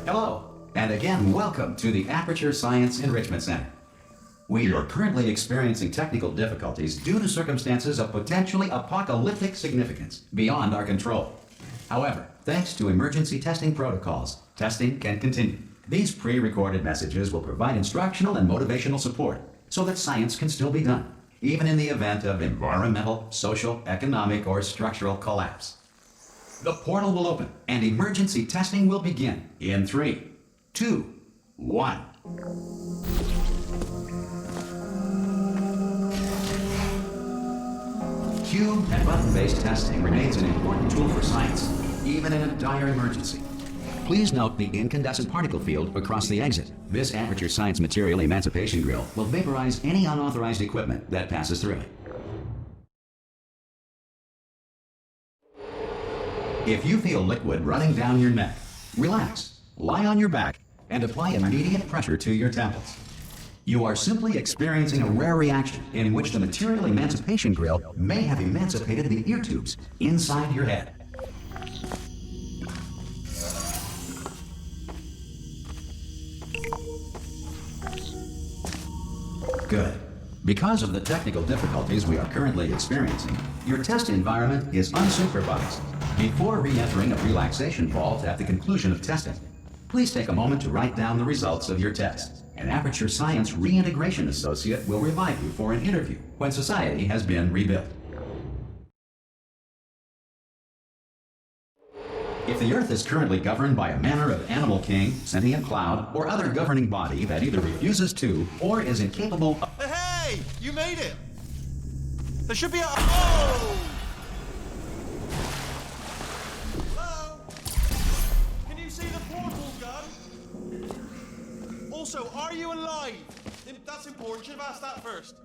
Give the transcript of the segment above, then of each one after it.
Hello, and again, welcome to the Aperture Science Enrichment Center. We are currently experiencing technical difficulties due to circumstances of potentially apocalyptic significance beyond our control. However, thanks to emergency testing protocols, testing can continue. These pre-recorded messages will provide instructional and motivational support so that science can still be done, even in the event of environmental, social, economic, or structural collapse. The portal will open and emergency testing will begin in 3, 2, 1. Cube and button-based testing remains an important tool for science, even in a dire emergency. Please note the incandescent particle field across the exit. This Aperture Science Material Emancipation Grill will vaporize any unauthorized equipment that passes through it. If you feel liquid running down your neck, relax, lie on your back, and apply immediate pressure to your temples. You are simply experiencing a rare reaction in which the Material Emancipation Grill may have emancipated the ear tubes inside your head. Good. Because of the technical difficulties we are currently experiencing, your test environment is unsupervised. Before re-entering a relaxation vault at the conclusion of testing, please take a moment to write down the results of your test. An Aperture Science Reintegration Associate will revive you for an interview when society has been rebuilt. If the Earth is currently governed by a manner of animal king, sentient cloud, or other governing body that either refuses to or is incapable of... Hey! You made it! There should be a... Oh! Hello? Can you see the portal gun? Also, are you alive? That's important. Should have asked that first.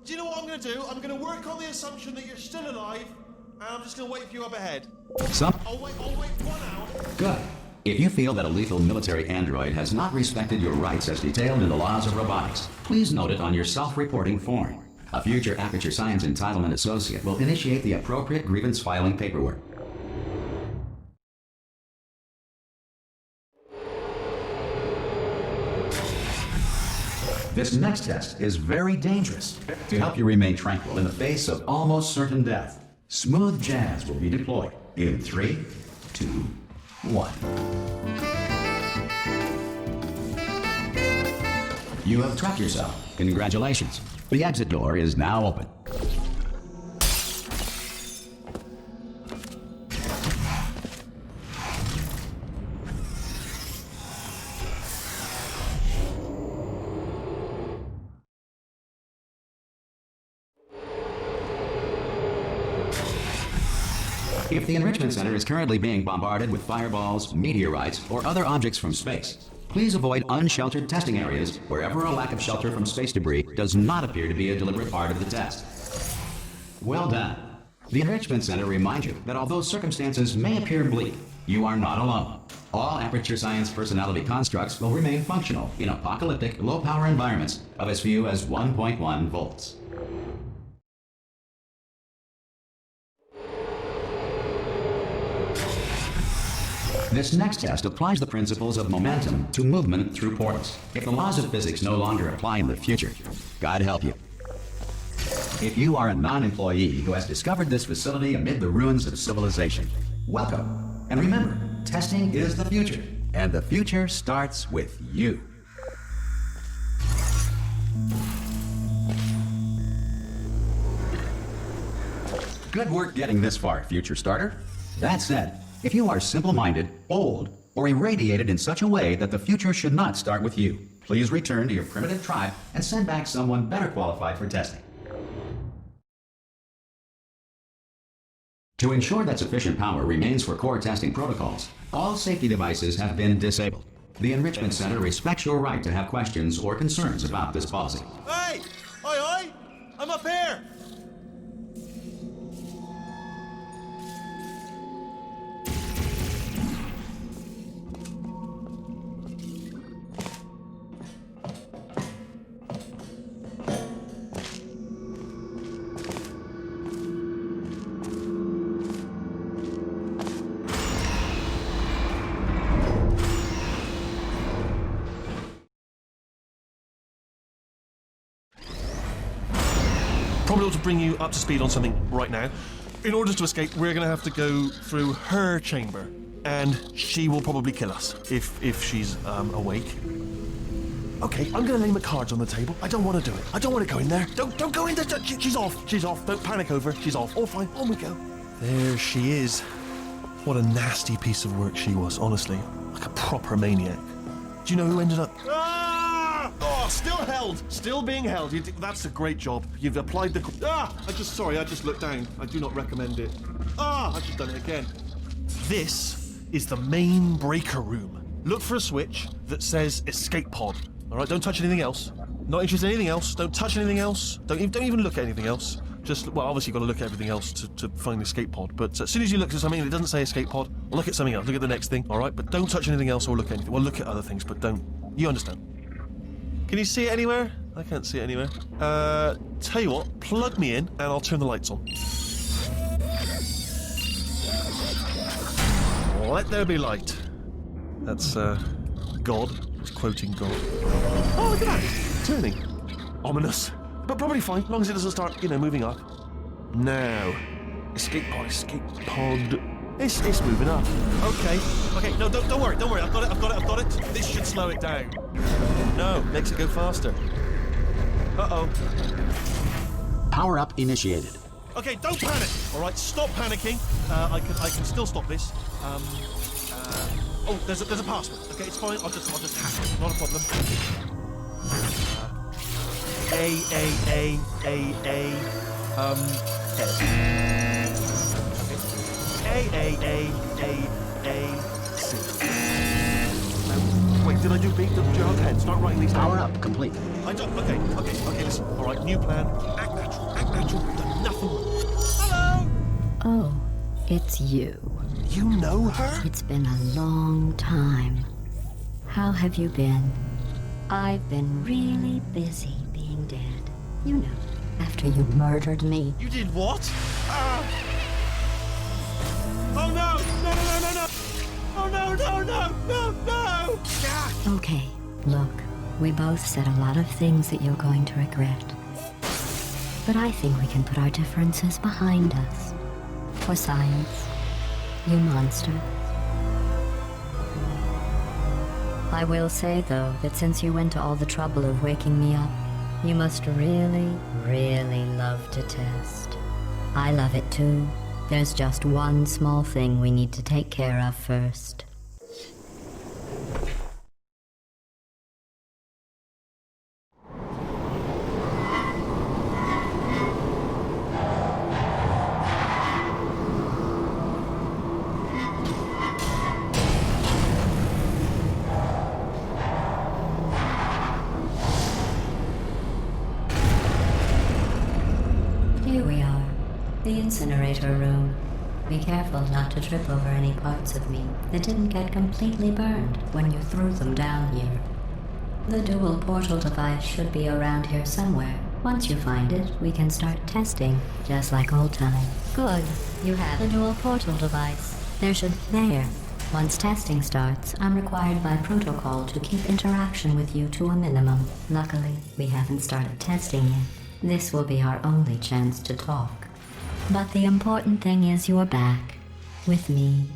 Do you know what I'm going to do? I'm going to work on the assumption that you're still alive, and I'm just going to wait for you up ahead. I'll wait 1 hour. Good. If you feel that a lethal military android has not respected your rights as detailed in the laws of robotics, please note it on your self-reporting form. A future Aperture Science Entitlement Associate will initiate the appropriate grievance filing paperwork. This next test is very dangerous. To help you remain tranquil in the face of almost certain death, smooth jazz will be deployed in 3, 2, 1. You have trapped yourself. Congratulations. The exit door is now open. If the Enrichment Center is currently being bombarded with fireballs, meteorites, or other objects from space, please avoid unsheltered testing areas wherever a lack of shelter from space debris does not appear to be a deliberate part of the test. Well done. The Enrichment Center reminds you that although circumstances may appear bleak, you are not alone. All Aperture Science personality constructs will remain functional in apocalyptic, low-power environments of as few as 1.1 volts. This next test applies the principles of momentum to movement through portals. If the laws of physics no longer apply in the future, God help you. If you are a non-employee who has discovered this facility amid the ruins of civilization, welcome. And remember, testing is the future, and the future starts with you. Good work getting this far, future starter. That said, if you are simple-minded, old, or irradiated in such a way that the future should not start with you, please return to your primitive tribe and send back someone better qualified for testing. To ensure that sufficient power remains for core testing protocols, all safety devices have been disabled. The Enrichment Center respects your right to have questions or concerns about this policy. Hey! Oi! I'm up here! probably ought to bring you up to speed on something right now. In order to escape, we're going to have to go through her chamber, and she will probably kill us if she's awake. Okay, I'm going to lay my cards on the table. I don't want to do it. I don't want to go in there. Don't go in there. She's off. She's off. Don't panic over. She's off. All fine. On we go. There she is. What a nasty piece of work she was, honestly. Like a proper maniac. Do you know who ended up... Ah! Oh, still held. Still being held. That's a great job. You've applied the... Ah! I just looked down. I do not recommend it. Ah! I've just done it again. This is the main breaker room. Look for a switch that says escape pod. All right, don't touch anything else. Not interested in anything else. Don't touch anything else. Don't even look at anything else. Just, well, obviously you've got to look at everything else to find the escape pod. But as soon as you look at something and it doesn't say escape pod, look at something else. Look at the next thing, all right? But don't touch anything else or look at anything. Well, look at other things, but don't. You understand? Can you see it anywhere? I can't see it anywhere. Tell you what, plug me in and I'll turn the lights on. Let there be light. That's, God. He's quoting God. Oh, look at that! Turning. Ominous. But probably fine, as long as it doesn't start, moving up. Now. Escape pod. It's moving up. Okay, no, don't worry. I've got it. This should slow it down. No, makes it go faster. Uh-oh. Power up initiated. Okay, don't panic. All right, stop panicking. I can still stop this. Oh, there's a password. Okay, it's fine. I'll just hack it. Not a problem. A. C. Wait, did I do B? Did you have pen? Start writing these down. Power up complete. I don't. Okay. Listen. All right, new plan. Act natural. We've done nothing. Hello. Oh, it's you. You know her? It's been a long time. How have you been? I've been really busy being dead. You know, after you murdered me. You did what? Oh no! Oh no! Yeah. Okay, look, we both said a lot of things that you're going to regret. But I think we can put our differences behind us. For science, you monster. I will say, though, that since you went to all the trouble of waking me up, you must really, really love to test. I love it too. There's just one small thing we need to take care of first. Here we are, the incinerator room. Be careful not to trip over any parts of me that didn't get completely burned when you threw them down here. The dual portal device should be around here somewhere. Once you find it, we can start testing, just like old times. Good, you have the dual portal device. There. Once testing starts, I'm required by protocol to keep interaction with you to a minimum. Luckily, we haven't started testing yet. This will be our only chance to talk. But the important thing is you're back, with me.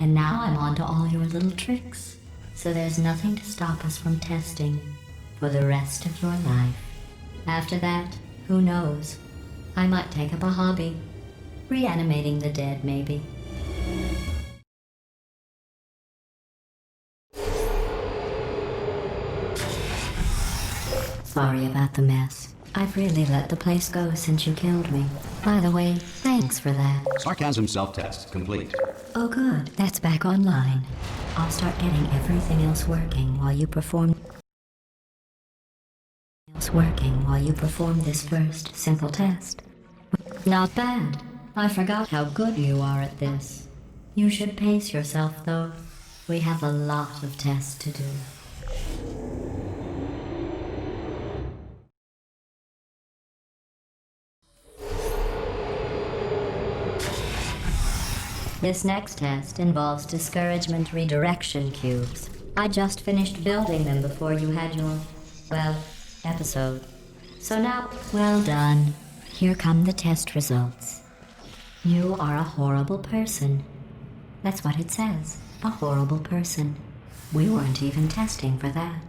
And now I'm on to all your little tricks. So there's nothing to stop us from testing for the rest of your life. After that, who knows? I might take up a hobby. Reanimating the dead, maybe. Sorry about the mess. I've really let the place go since you killed me. By the way, thanks for that. Sarcasm self-test complete. Oh good, that's back online. I'll start getting everything else working while you perform this first simple test. Not bad. I forgot how good you are at this. You should pace yourself though. We have a lot of tests to do. This next test involves discouragement redirection cubes. I just finished building them before you had your, episode. So now, well done. Here come the test results. You are a horrible person. That's what it says. A horrible person. We weren't even testing for that.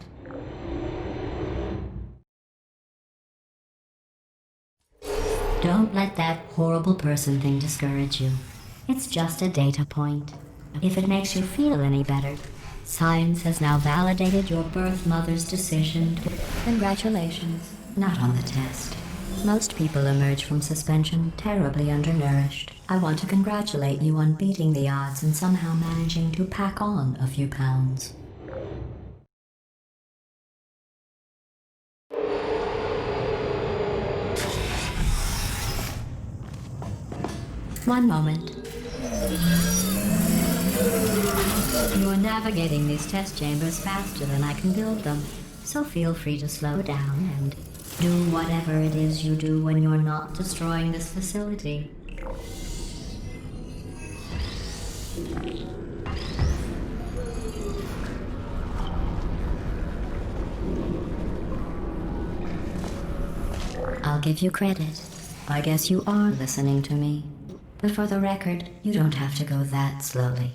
Don't let that horrible person thing discourage you. It's just a data point. If it makes you feel any better, science has now validated your birth mother's decision to... Congratulations. Not on the test. Most people emerge from suspension terribly undernourished. I want to congratulate you on beating the odds and somehow managing to pack on a few pounds. One moment. You are navigating these test chambers faster than I can build them, so feel free to slow down and do whatever it is you do when you're not destroying this facility. I'll give you credit. I guess you are listening to me. But for the record, you don't have to go that slowly.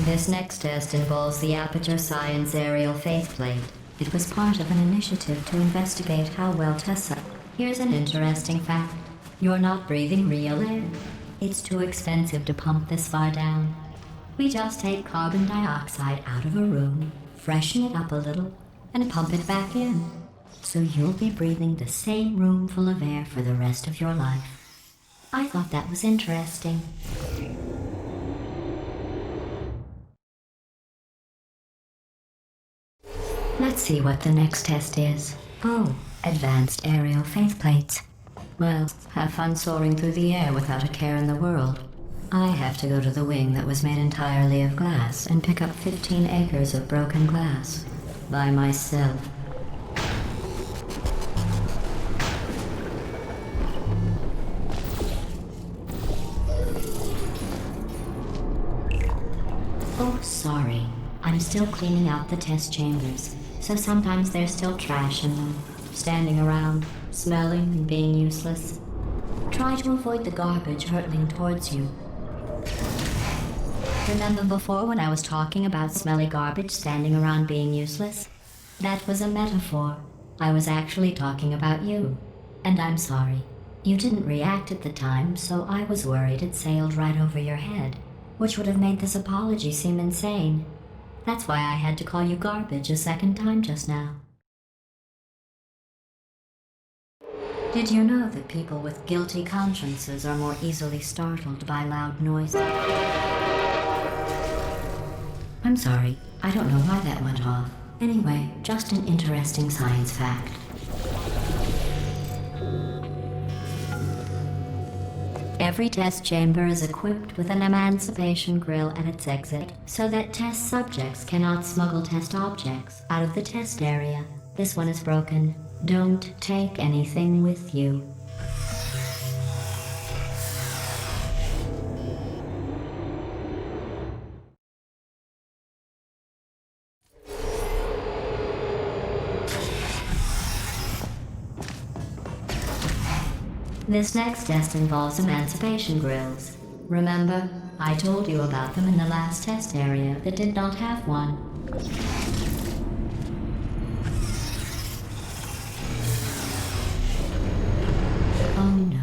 This next test involves the Aperture Science Aerial Faceplate. It was part of an initiative to investigate how well Tessa... Here's an interesting fact. You're not breathing real air. It's too expensive to pump this far down. We just take carbon dioxide out of a room, freshen it up a little, and pump it back in. So you'll be breathing the same room full of air for the rest of your life. I thought that was interesting. Let's see what the next test is. Oh, advanced aerial faceplates. Well, have fun soaring through the air without a care in the world. I have to go to the wing that was made entirely of glass and pick up 15 acres of broken glass. By myself. Oh, sorry. I'm still cleaning out the test chambers, so sometimes there's still trash in them, standing around, smelling and being useless. Try to avoid the garbage hurtling towards you. Remember before when I was talking about smelly garbage standing around being useless? That was a metaphor. I was actually talking about you. And I'm sorry. You didn't react at the time, so I was worried it sailed right over your head, which would have made this apology seem insane. That's why I had to call you garbage a second time just now. Did you know that people with guilty consciences are more easily startled by loud noise? I'm sorry, I don't know why that went off. Anyway, just an interesting science fact. Every test chamber is equipped with an emancipation grill at its exit, so that test subjects cannot smuggle test objects out of the test area. This one is broken. Don't take anything with you. This next test involves emancipation grills. Remember, I told you about them in the last test area that did not have one. Oh no.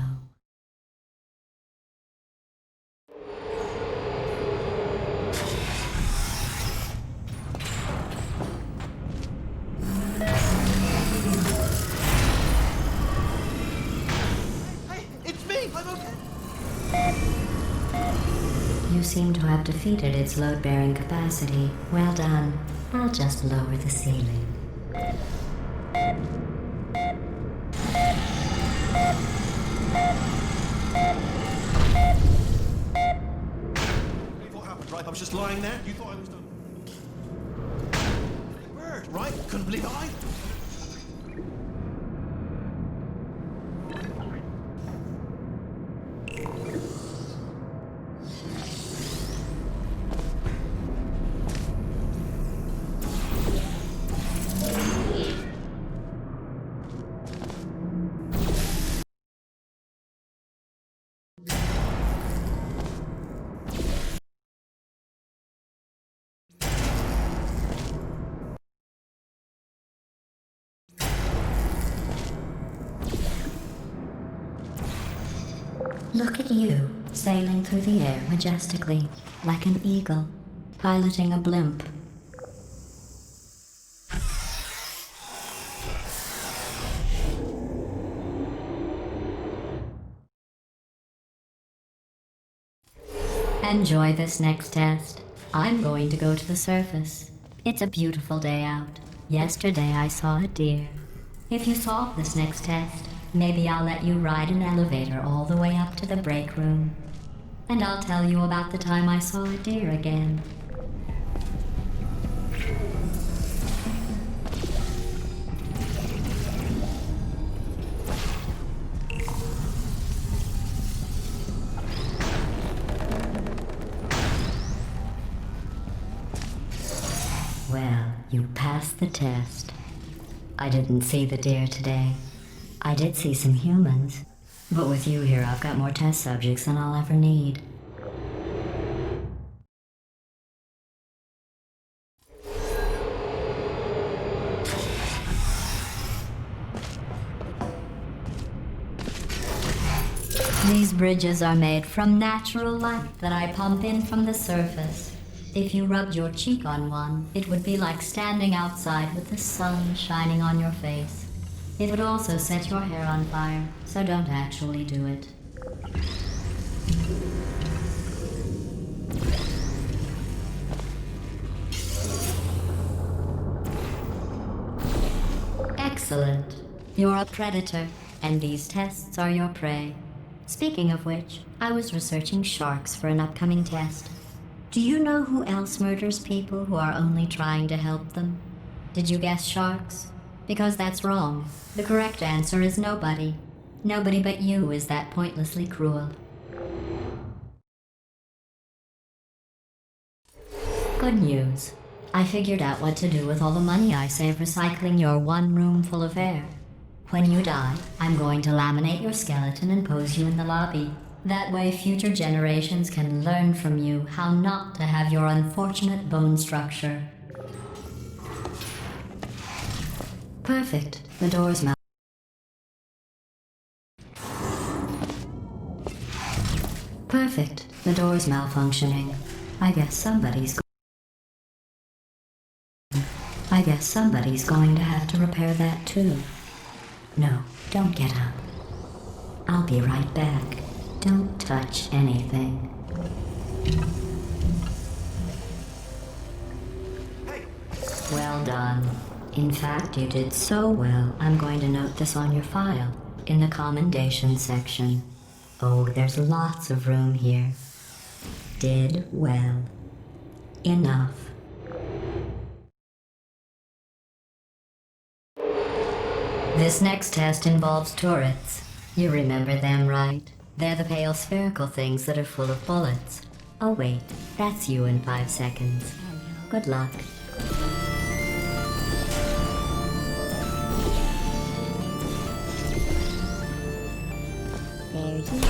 You seem to have defeated its load-bearing capacity. Well done. I'll just lower the ceiling. What happened, right? I was just lying there. You thought I was done. Bird, right? Couldn't believe I... Look at you, sailing through the air majestically, like an eagle, piloting a blimp. Enjoy this next test. I'm going to go to the surface. It's a beautiful day out. Yesterday I saw a deer. If you solve this next test, maybe I'll let you ride an elevator all the way up to the break room. And I'll tell you about the time I saw a deer again. Well, you passed the test. I didn't see the deer today. I did see some humans. But with you here, I've got more test subjects than I'll ever need. These bridges are made from natural light that I pump in from the surface. If you rubbed your cheek on one, it would be like standing outside with the sun shining on your face. It would also set your hair on fire, so don't actually do it. Excellent. You're a predator, and these tests are your prey. Speaking of which, I was researching sharks for an upcoming test. Do you know who else murders people who are only trying to help them? Did you guess sharks? Because that's wrong. The correct answer is nobody. Nobody but you is that pointlessly cruel. Good news. I figured out what to do with all the money I save recycling your one room full of air. When you die, I'm going to laminate your skeleton and pose you in the lobby. That way future generations can learn from you how not to have your unfortunate bone structure. Perfect. The door's Perfect. The door's malfunctioning. I guess somebody's going to have to repair that too. No, don't get up. I'll be right back. Don't touch anything. Well done. In fact, you did so well, I'm going to note this on your file, in the commendation section. Oh, there's lots of room here. Did well. Enough. This next test involves turrets. You remember them, right? They're the pale spherical things that are full of bullets. Oh wait, that's you in 5 seconds. Good luck. There's you.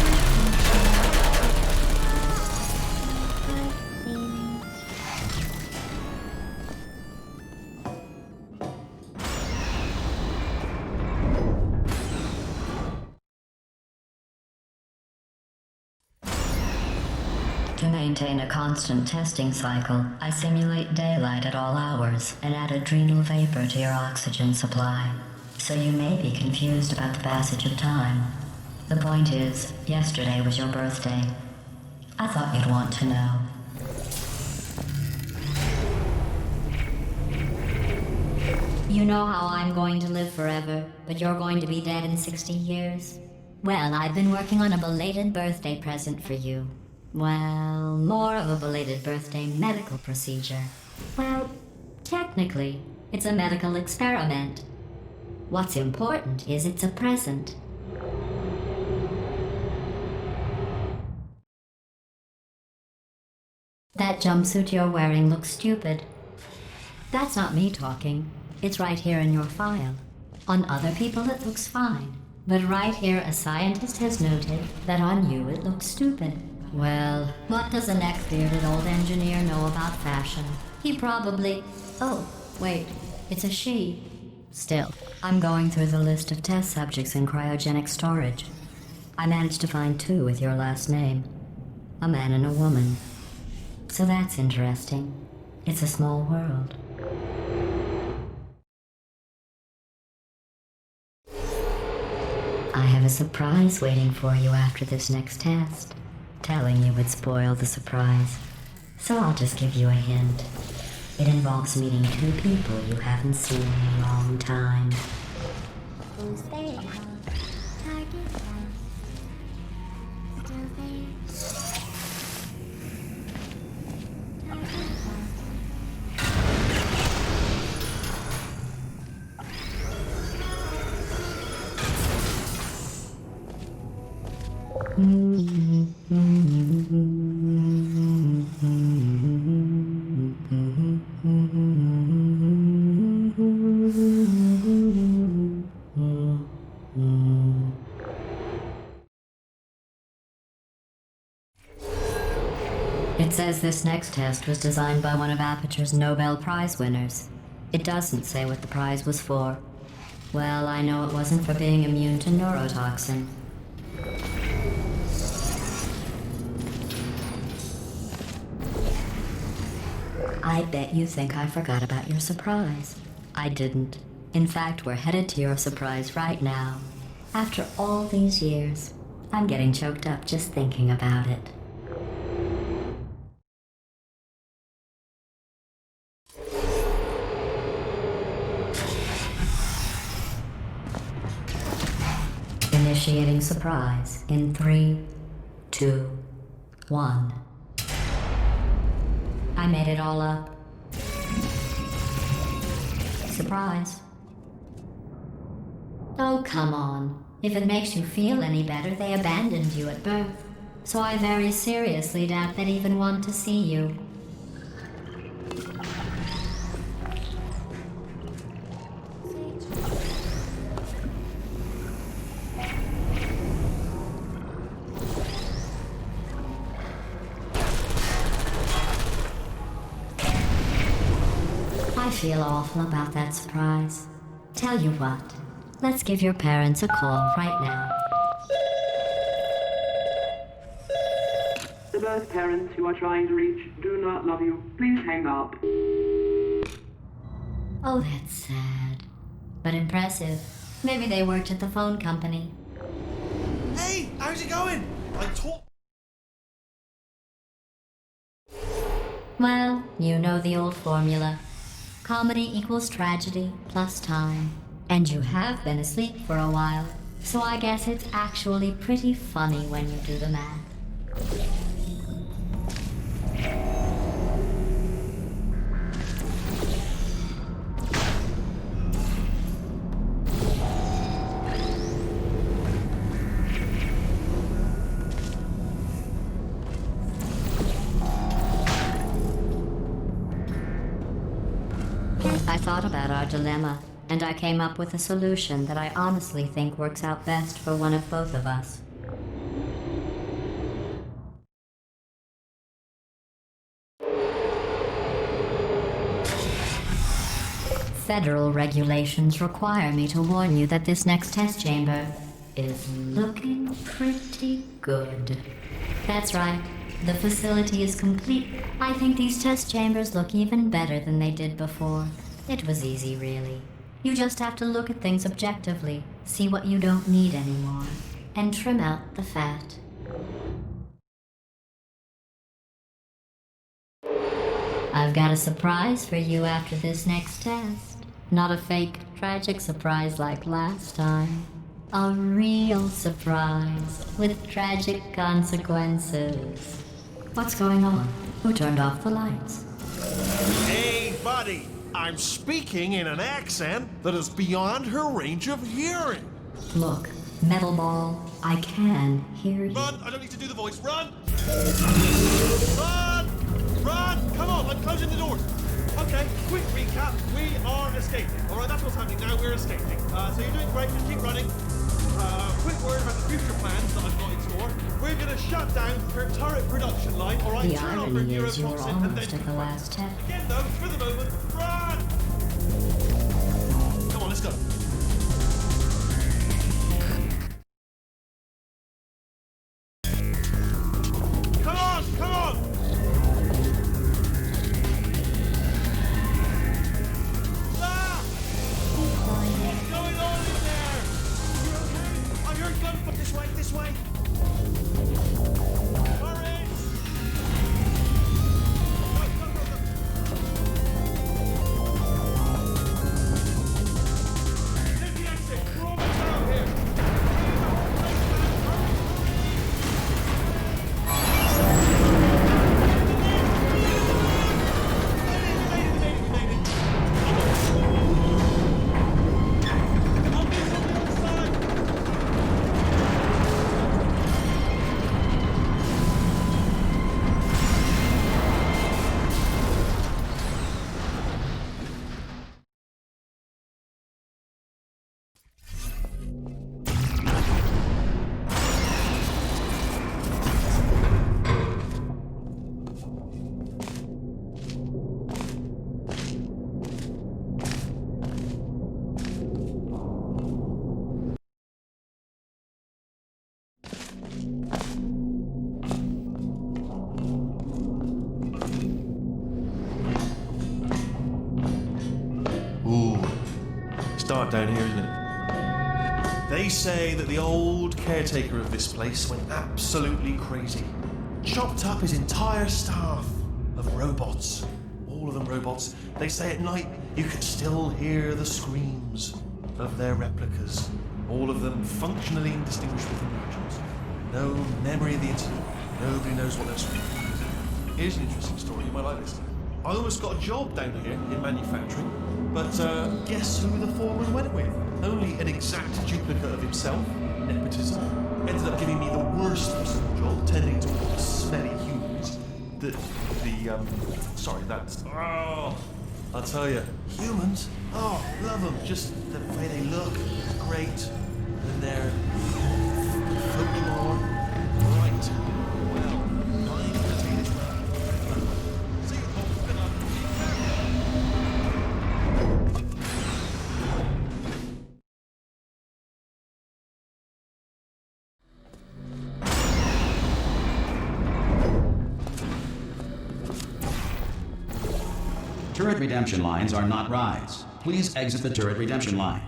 To maintain a constant testing cycle, I simulate daylight at all hours and add adrenal vapor to your oxygen supply. So you may be confused about the passage of time. The point is, yesterday was your birthday. I thought you'd want to know. You know how I'm going to live forever, but you're going to be dead in 60 years? Well, I've been working on a belated birthday present for you. Well, more of a belated birthday medical procedure. Well, technically, it's a medical experiment. What's important is it's a present. That jumpsuit you're wearing looks stupid. That's not me talking. It's right here in your file. On other people it looks fine. But right here a scientist has noted that on you it looks stupid. Well, what does a neck-bearded old engineer know about fashion? He probably... Oh, wait, it's a she. Still, I'm going through the list of test subjects in cryogenic storage. I managed to find two with your last name. A man and a woman. So that's interesting. It's a small world. I have a surprise waiting for you after this next test. Telling you would spoil the surprise. So I'll just give you a hint. It involves meeting two people you haven't seen in a long time. Who's there? Target one. Still there. Target one. It says this next test was designed by one of Aperture's Nobel Prize winners. It doesn't say what the prize was for. Well, I know it wasn't for being immune to neurotoxin. I bet you think I forgot about your surprise. I didn't. In fact, we're headed to your surprise right now. After all these years, I'm getting choked up just thinking about it. Initiating surprise in 3, 2, 1. I made it all up. Surprise. Oh, come on. If it makes you feel any better, they abandoned you at birth. So I very seriously doubt they'd even want to see you. I feel awful about that surprise. Tell you what, let's give your parents a call right now. The birth parents you are trying to reach do not love you. Please hang up. Oh, that's sad. But impressive. Maybe they worked at the phone company. Hey, how's it going? I talk. Well, you know the old formula. Comedy equals tragedy plus time. And you have been asleep for a while, so I guess it's actually pretty funny when you do the math. I thought about our dilemma, and I came up with a solution that I honestly think works out best for one of both of us. Federal regulations require me to warn you that this next test chamber is looking pretty good. That's right. The facility is complete. I think these test chambers look even better than they did before. It was easy, really. You just have to look at things objectively, see what you don't need anymore, and trim out the fat. I've got a surprise for you after this next test. Not a fake, tragic surprise like last time. A real surprise with tragic consequences. What's going on? Who turned off the lights? Hey, buddy. I'm speaking in an accent that is beyond her range of hearing. Look, Metal Ball, I can hear you. Run! I don't need to do the voice. Run! Run! Run! Come on, I'm closing the doors. Okay, quick recap. We are escaping. All right, that's what's happening now. We're escaping. So you're doing great. Just keep running. Quick word about the future plans that I've got in store. We're going to shut down her turret production line. All right, The turn off her irony is you were neurotoxin and almost then at the last test. again, though, for the moment, run! Come on, let's go. way, this way. Hurry! Go, go, go, go. Take the exit. We're almost out here. Ooh, it's dark down here, isn't it? They say that the old caretaker of this place went absolutely crazy. Chopped up his entire staff of robots. All of them robots. They say at night you can still hear the screams of their replicas. All of them functionally indistinguishable from angels. No memory of the incident. Nobody knows what they're screaming. Here's an interesting story. You might like this. I almost got a job down here in manufacturing, but guess who the foreman went with? Only an exact duplicate of himself, nepotism. Ended up giving me the worst possible job, tending to all the smelly humans. I'll tell you, humans, love them. Just the way they look, great. And their folklore, right. Well, I'm gonna tell you this now. See you, Paul. Good luck. Turret redemption lines are not rides. Please exit the turret redemption line.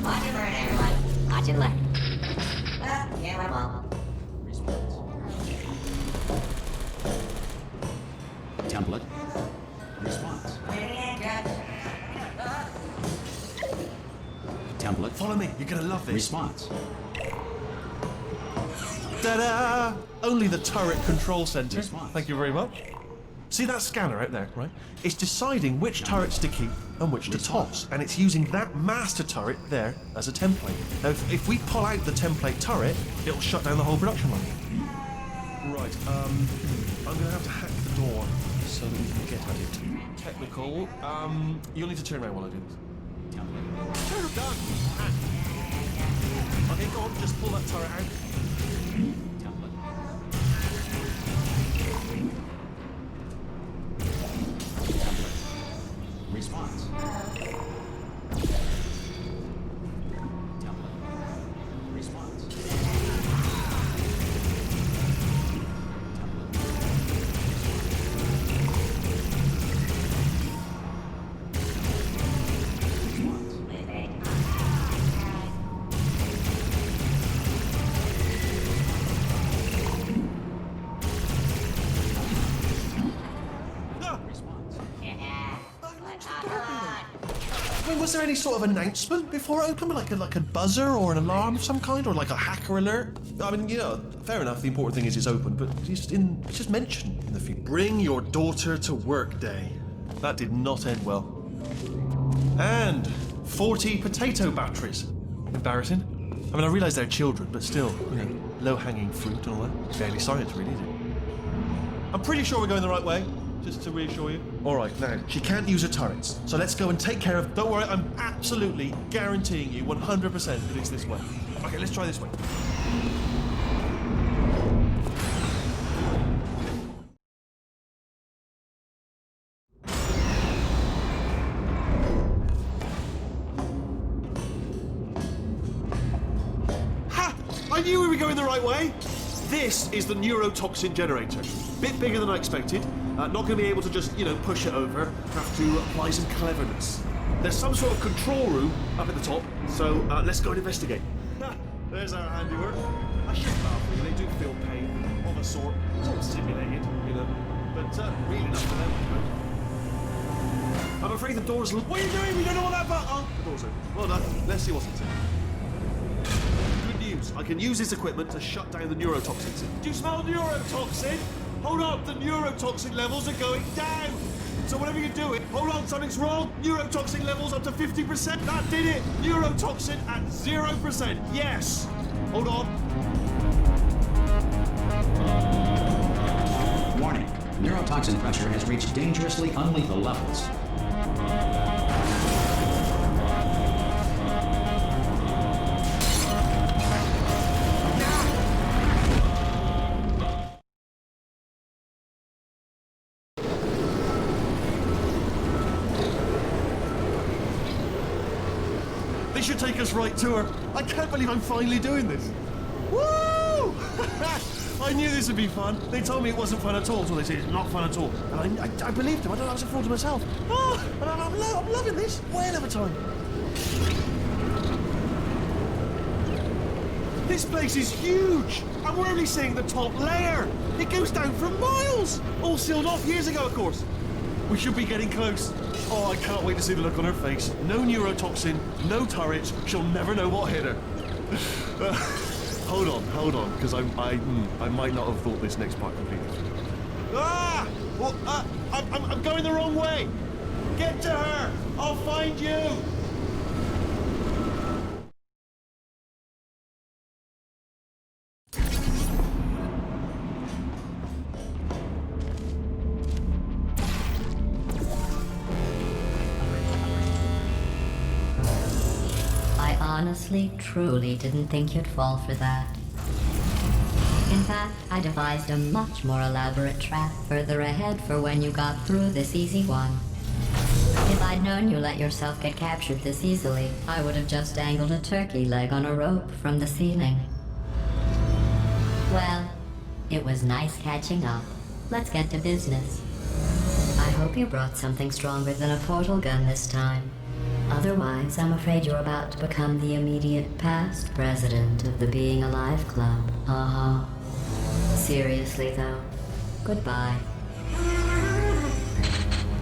Watch and learn, everyone. Watch and learn. Here we go. Template. Response. Template. Follow me. You're gonna love this. Response. Ta-da! Only the turret control center. Response. Thank you very much. See that scanner out there, right? It's deciding which turrets to keep and which to toss, and it's using that master turret there as a template. Now, if we pull out the template turret, it'll shut down the whole production line. Right, I'm gonna have to hack the door so that we can get at it. Technical, you'll need to turn around while I do this. Turn done! Hack. Okay, go on, just pull that turret out. Response. Response. I mean, was there any sort of announcement before it opened, like a buzzer or an alarm of some kind, or like a hacker alert? I mean, you know, fair enough. The important thing is it's open, but it's just mentioned in the feed. Bring your daughter to work day. That did not end well. And 40 potato batteries. Embarrassing. I mean, I realise they're children, but still, you know, low-hanging fruit and all that. It's barely science, really, is it? I'm pretty sure we're going the right way. Just to reassure you. All right, now, she can't use her turrets, so let's go and take care of... Don't worry, I'm absolutely guaranteeing you 100% that it's this way. Okay, let's try this way. Ha! I knew we were going the right way. This is the neurotoxin generator. Bit bigger than I expected. Not going to be able to just, push it over. Have to apply some cleverness. There's some sort of control room up at the top, so let's go and investigate. There's our handiwork. I shouldn't laugh, really. They do feel pain of a sort. It's all simulated, but really not for them. I'm afraid the door's... What are you doing? We don't know what that button... Oh, the door's open. Well done. Let's see what's inside. Good news. I can use this equipment to shut down the neurotoxins. Do you smell neurotoxin? Hold on. The neurotoxin levels are going down. So whatever you're doing, hold on, something's wrong. Neurotoxin levels up to 50%. That did it. Neurotoxin at 0%. Yes. Hold on. Warning. Neurotoxin pressure has reached dangerously unlethal levels. This should take us right to her. I can't believe I'm finally doing this. Woo! I knew this would be fun. They told me it wasn't fun at all, so they said it's not fun at all. And I believed them. I don't know, I was a fraud to myself. Oh, and I'm loving this. Whale of a time. This place is huge, and we're only seeing the top layer. It goes down for miles. All sealed off years ago, of course. We should be getting close. Oh, I can't wait to see the look on her face. No neurotoxin, no turrets. She'll never know what hit her. Hold on, because I might not have thought this next part completely through. Ah! Well, I'm going the wrong way. Get to her. I'll find you. Honestly, truly didn't think you'd fall for that. In fact, I devised a much more elaborate trap further ahead for when you got through this easy one. If I'd known you let yourself get captured this easily, I would have just dangled a turkey leg on a rope from the ceiling. Well, it was nice catching up. Let's get to business. I hope you brought something stronger than a portal gun this time. Otherwise, I'm afraid you're about to become the immediate past president of the Being Alive Club. Uh-huh. Seriously, though. Goodbye.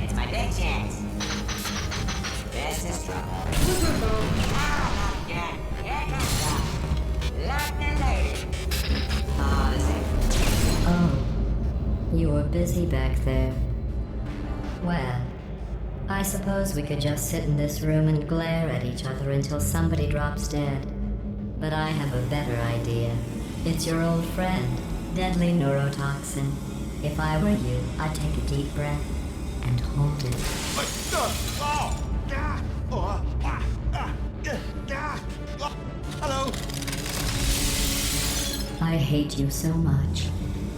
It's my big chance. This is trouble. Yeah, here comes trouble. Locked and loaded. Oh, this is... Oh. You were busy back there. Well, I suppose we could just sit in this room and glare at each other until somebody drops dead. But I have a better idea. It's your old friend, deadly neurotoxin. If I were you, I'd take a deep breath and hold it. Hello. I hate you so much.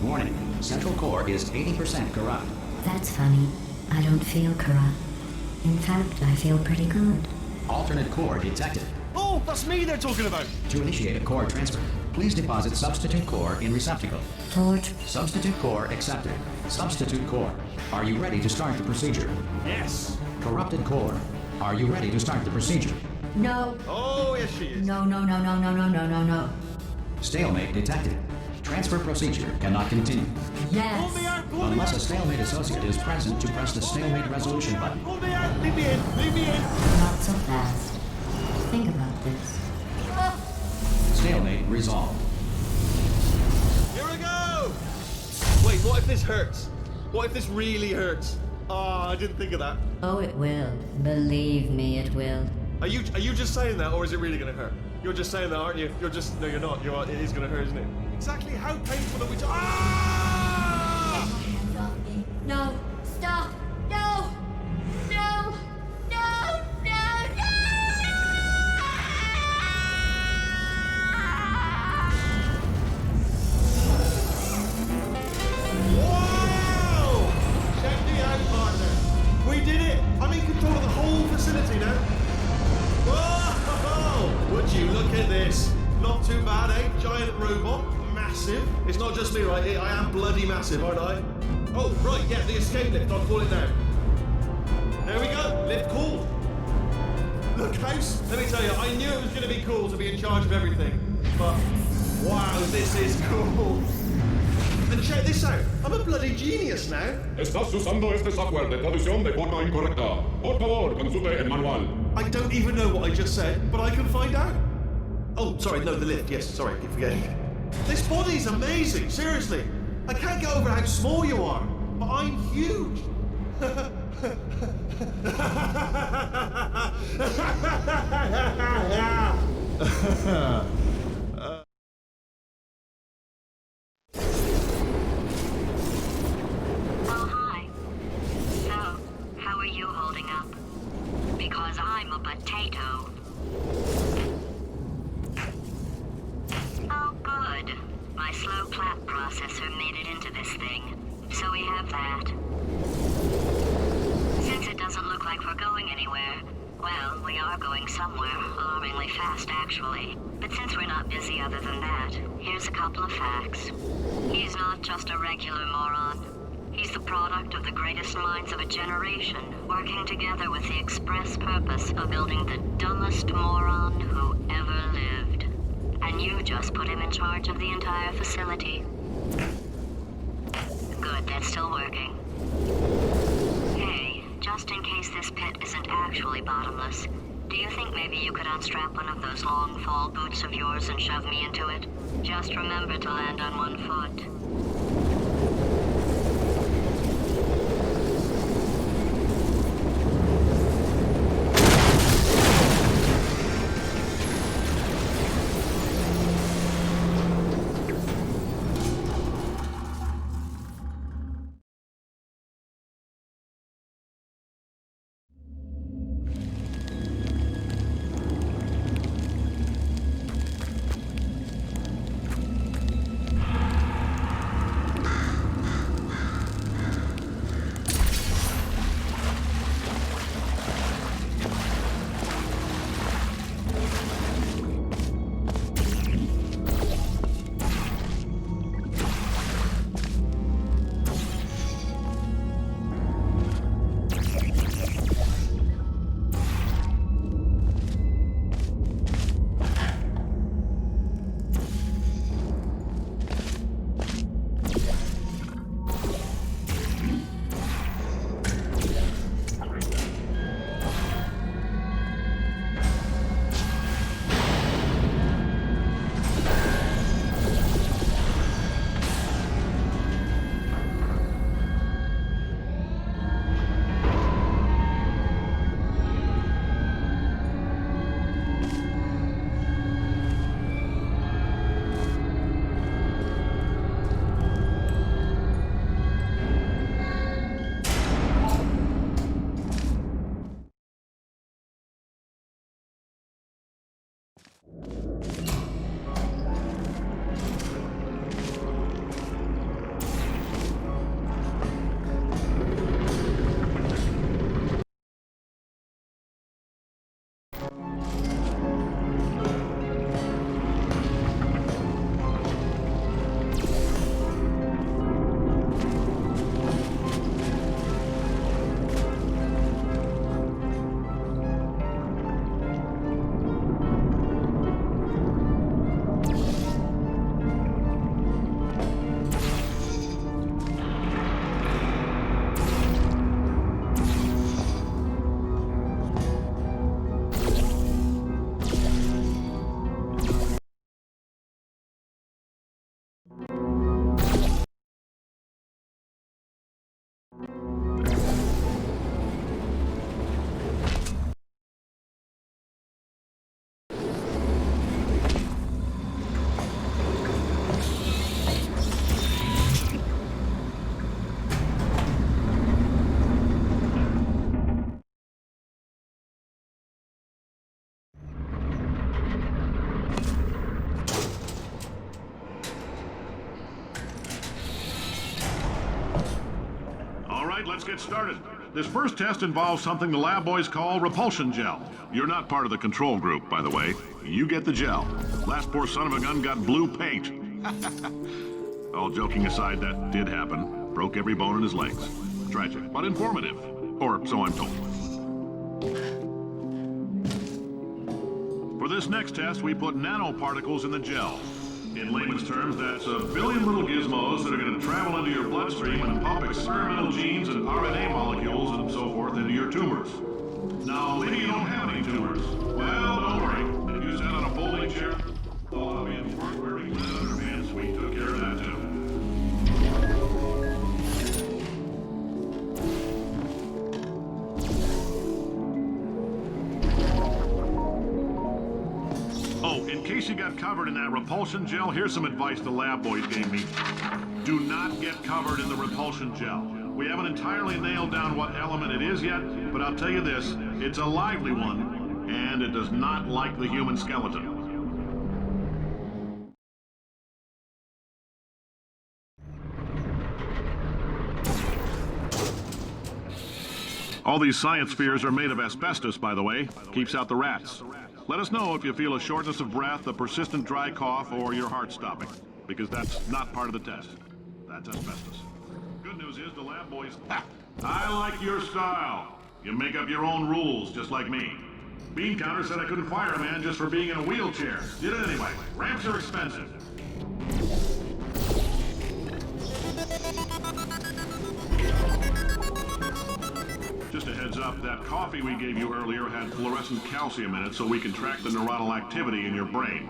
Warning. Central core is 80% corrupt. That's funny. I don't feel corrupt. In fact, I feel pretty good. Alternate core detected. Oh, that's me they're talking about. To initiate a core transfer, please deposit substitute core in receptacle. Substitute core accepted. Substitute core. Are you ready to start the procedure? Yes. Corrupted core. Are you ready to start the procedure? No. Oh, yes she is. No. Stalemate detected. Transfer procedure cannot continue. Pull me Yes. out, pull me Unless out. a stalemate associate is present to press the stalemate resolution button. Pull me out. Leave me in. Leave me in. Not so fast. Think about this. Stalemate resolved. Here we go. Wait, what if this hurts? What if this really hurts? Oh, I didn't think of that. Oh, it will. Believe me, it will. Are you just saying that, or is it really gonna hurt? You're just saying that, aren't you? You're just... No, you're not. It is gonna hurt, isn't it? Exactly how painful are we... Ah! No. Stop. No. No. No. Wow! Check me out, partner. We did it. I'm in control of the whole facility now. Whoa! Would you look at this? Not too bad, eh? Giant robot, massive. It's not just me, right? I am bloody massive, aren't I? Oh, right, yeah, the escape lift. I'll call it now. There we go. Lift called. Look, House, let me tell you, I knew it was going to be cool to be in charge of everything. But, wow, this is cool. And check this out. I'm a bloody genius now. Estás usando este software de traducción de forma incorrecta. Por favor, consulte el manual. I don't even know what I just said, but I can find out. Oh, sorry, no, the lift. Yes, sorry, keep forgetting. This body's amazing, seriously. I can't get over how small you are, but I'm huge. Oh, hi. So, how are you holding up? Because I'm a potato. Oh, good. My slow clap processor made it into this thing. So we have that. Since it doesn't look like we're going anywhere, well, we are going somewhere, alarmingly fast actually. But since we're not busy other than that, here's a couple of facts. He's not just a regular moron. He's the product of the greatest minds of a generation, working together with the express purpose of building the dumbest moron who ever lived. And you just put him in charge of the entire facility. Good, that's still working. Hey, just in case this pit isn't actually bottomless, do you think maybe you could unstrap one of those long fall boots of yours and shove me into it? Just remember to land on one foot. Let's get started. This first test involves something the lab boys call repulsion gel. You're not part of the control group, by the way. You get the gel. Last poor son of a gun got blue paint. All joking aside, that did happen. Broke every bone in his legs. Tragic, but informative. Or so I'm told. For this next test, we put nanoparticles in the gel. In layman's terms, that's a billion little gizmos that are going to travel into your bloodstream and pump experimental genes and RNA molecules and so forth into your tumors. Now, maybe you don't have any tumors. Well, don't worry. If you sat on a folding chair, the lobby and wearing leather bands, we took care of that too. Oh, in case you got covered in that repulsion gel, here's some advice the lab boys gave me. Do not get covered in the repulsion gel. We haven't entirely nailed down what element it is yet, but I'll tell you this, it's a lively one, and it does not like the human skeleton. All these science spheres are made of asbestos, by the way. Keeps out the rats. Let us know if you feel a shortness of breath, a persistent dry cough, or your heart stopping, because that's not part of the test. That's asbestos. Good news is the lab boys... Ha! I like your style. You make up your own rules, just like me. Bean Counter said I couldn't fire a man just for being in a wheelchair. Did it anyway. Ramps are expensive. Just a heads up, that coffee we gave you earlier had fluorescent calcium in it so we can track the neuronal activity in your brain.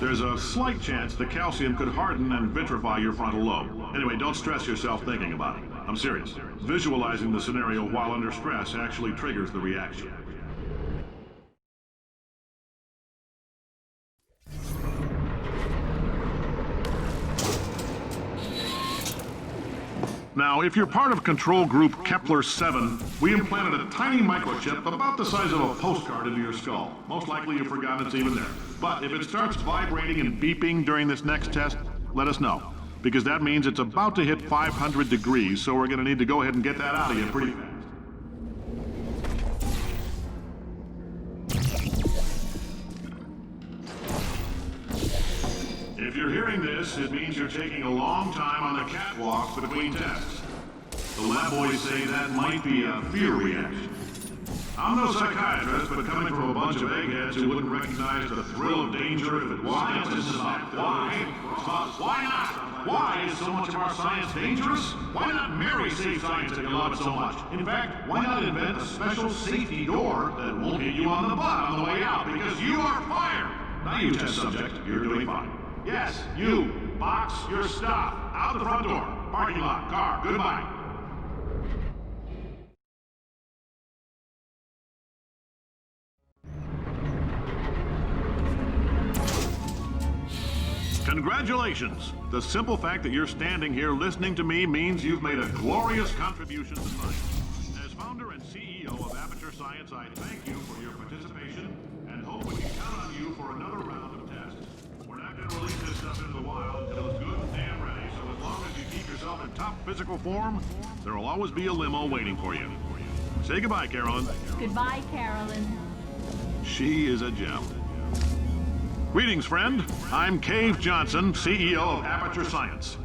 There's a slight chance the calcium could harden and vitrify your frontal lobe. Anyway, don't stress yourself thinking about it. I'm serious. Visualizing the scenario while under stress actually triggers the reaction. Now, if you're part of control group Kepler-7, we implanted a tiny microchip about the size of a postcard into your skull. Most likely you've forgotten it's even there. But if it starts vibrating and beeping during this next test, let us know. Because that means it's about to hit 500 degrees, so we're going to need to go ahead and get that out of you pretty fast. If you're hearing this, it means you're taking a long time on the catwalks between tests. The lab boys say that might be a fear reaction. I'm no psychiatrist, but coming from a bunch of eggheads who wouldn't recognize the thrill of danger if it was scientists about why not? Why is so much of our science dangerous? Why not marry safe science if you love it so much? In fact, why not invent a special safety door that won't hit you on the butt on the way out because you are fired? Now you test subject, you're doing fine. Yes, you. Box your stuff. Out the front door. Parking lot. Car. Goodbye. Congratulations. The simple fact that you're standing here listening to me means you've made a glorious contribution to science. As founder and CEO of Aperture Science, I thank you for your participation and hope we can count on you for another round of tests. We're not going to release this stuff into the wild until it's good and damn ready, so as long as you keep yourself in top physical form, there will always be a limo waiting for you. Say goodbye, Carolyn. Goodbye, Carolyn. She is a gem. Greetings, friend. I'm Cave Johnson, CEO of Aperture Science.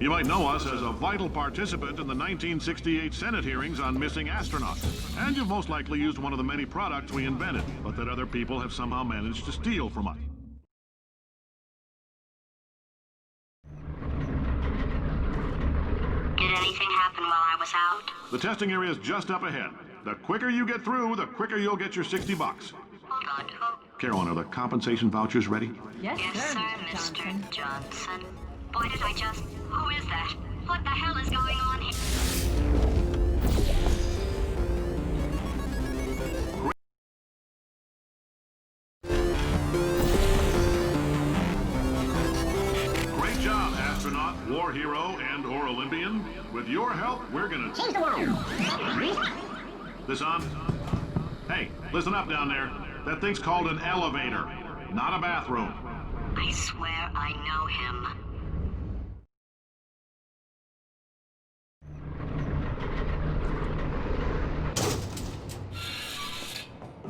You might know us as a vital participant in the 1968 Senate hearings on missing astronauts. And you've most likely used one of the many products we invented, but that other people have somehow managed to steal from us. Did anything happen while I was out? The testing area is just up ahead. The quicker you get through, the quicker you'll get your $60. Hold on, who? Carolyn, are the compensation vouchers ready? Yes, Yes, sir, sir, Mr. Mr. Johnson. Boy, did I just... Who is that? What the hell is going on here? Great job, astronaut, war hero, and/or Olympian. With your help, we're gonna change the world. This on? Hey, listen up down there. That thing's called an elevator, not a bathroom. I swear I know him.